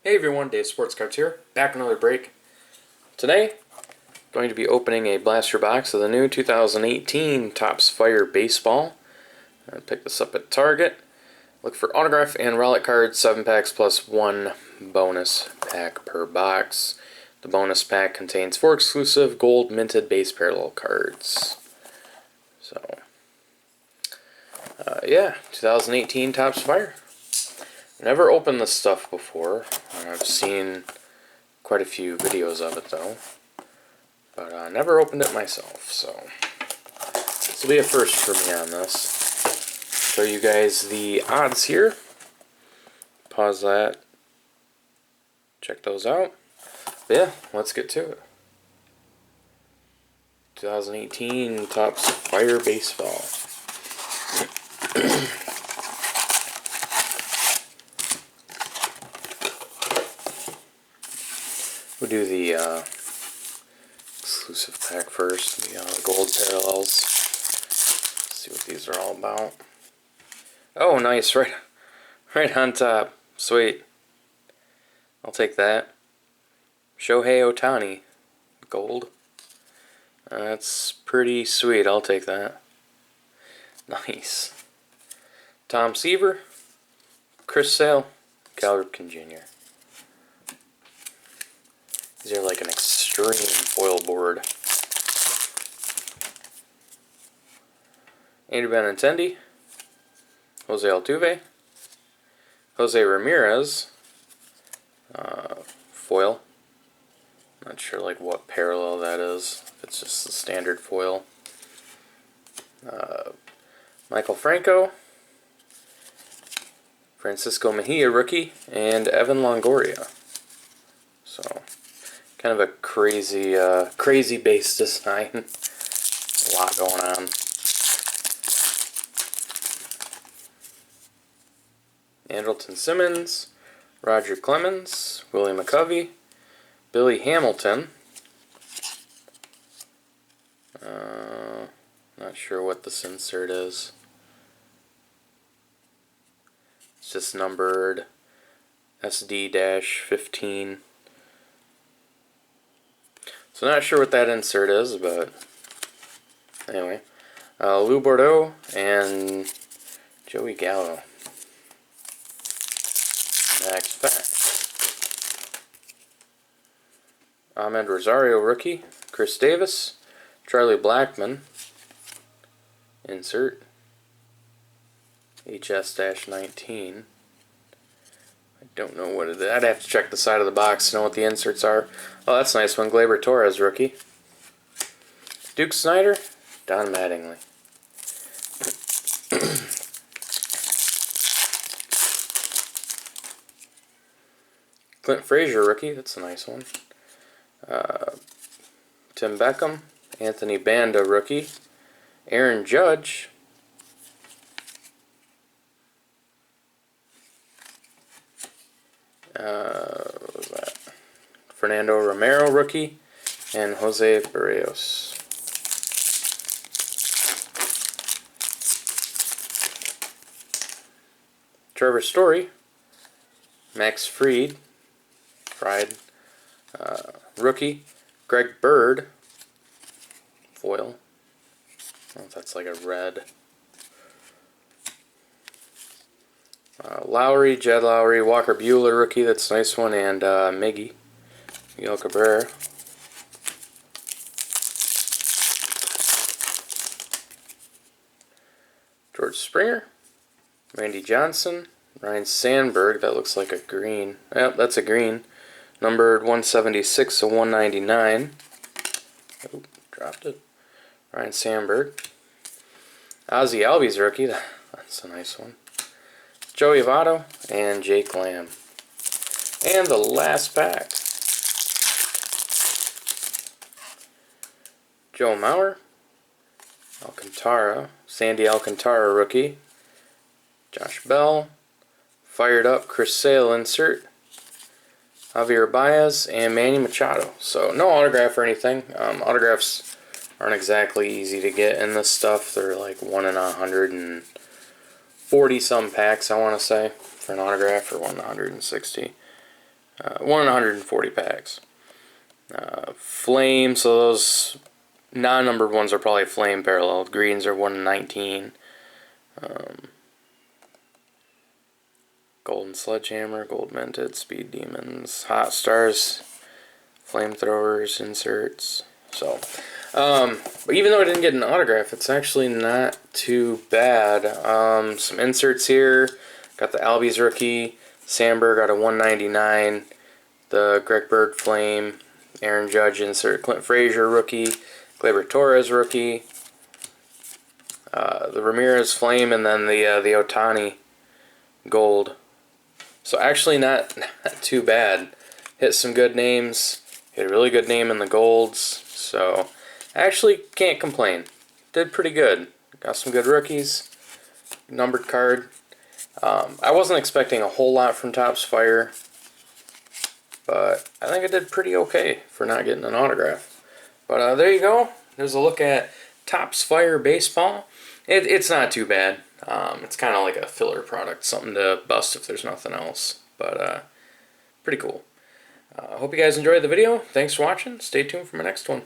Hey everyone, Dave Sports Cards here, back another break. Today, going to be opening a blaster box of the new 2018 Topps Fire Baseball. I picked this up at Target. Look for autograph and relic cards, 7 packs plus 1 bonus pack per box. The bonus pack contains 4 exclusive gold minted base parallel cards. So, yeah, 2018 Topps Fire. Never opened this stuff before. I've seen quite a few videos of it though, but I never opened it myself, so this will be a first for me on this. Show you guys the odds here. Pause that. Check those out. But yeah, let's get to it. 2018 Topps Fire Baseball. We'll do the exclusive pack first, the gold parallels. See what these are all about. Oh, nice, right on top. Sweet. I'll take that. Shohei Ohtani, gold. That's pretty sweet. I'll take that. Nice. Tom Seaver, Chris Sale, Cal Ripken Jr. These are like an extreme foil board. Andrew Benintendi, Jose Altuve, Jose Ramirez, foil. Not sure like what parallel that is. If it's just the standard foil. Michael Franco, Francisco Mejia rookie, and Evan Longoria. So, kind of a crazy base design. A lot going on. Andrelton Simmons, Roger Clemens, Willie McCovey, Billy Hamilton. Not sure what this insert is. It's just numbered SD-15. So not sure what that insert is, but anyway. Lou Bordeaux and Joey Gallo. Next pack. Ahmed Rosario rookie, Chris Davis, Charlie Blackmon, insert, HS-19. I don't know what it is. I'd have to check the side of the box to know what the inserts are. Oh, that's a nice one. Gleyber Torres rookie. Duke Snider, Don Mattingly. Clint Frazier rookie, that's a nice one. Tim Beckham, Anthony Banda rookie. Aaron Judge. What was that? Fernando Romero rookie. And Jose Barrios. Trevor Story. Max Fried, rookie. Greg Bird, foil. I don't know if that's like a red. Lowry, Jed Lowry, Walker Buehler, rookie. That's a nice one. And Miggy, Miguel Cabrera. George Springer, Randy Johnson, Ryan Sandberg. That looks like a green. Yep, that's a green. Numbered 176 to 199. Oh, dropped it. Ryan Sandberg. Ozzie Albies rookie. That's a nice one. Joey Votto and Jake Lamb. And the last pack. Joe Mauer. Alcantara. Sandy Alcantara rookie. Josh Bell. Fired up Chris Sale insert. Javier Baez and Manny Machado. So no autograph or anything. Autographs aren't exactly easy to get in this stuff. They're like 1 in 140 some packs, I want to say, for an autograph, or 1 in 160. 1 in 140 packs. Flame, so those non-numbered ones are probably flame parallel. Greens are 1 in 19. Golden Sledgehammer, Gold Minted, Speed Demons, Hot Stars, Flamethrowers, inserts. So, but even though I didn't get an autograph, it's actually not too bad. Some inserts here. Got the Albies rookie. Sandberg got a 199. The Greg Bird Flame. Aaron Judge insert. Clint Frazier rookie. Gleyber Torres rookie. The Ramirez Flame, and then the Ohtani Gold. So actually not too bad. Hit some good names. Hit a really good name in the golds. So actually can't complain. Did pretty good. Got some good rookies. Numbered card. I wasn't expecting a whole lot from Topps Fire, but I think I did pretty okay for not getting an autograph. But there you go. There's a look at Topps Fire Baseball. It's not too bad. It's kind of like a filler product, something to bust if there's nothing else. But pretty cool. I hope you guys enjoyed the video. Thanks for watching. Stay tuned for my next one.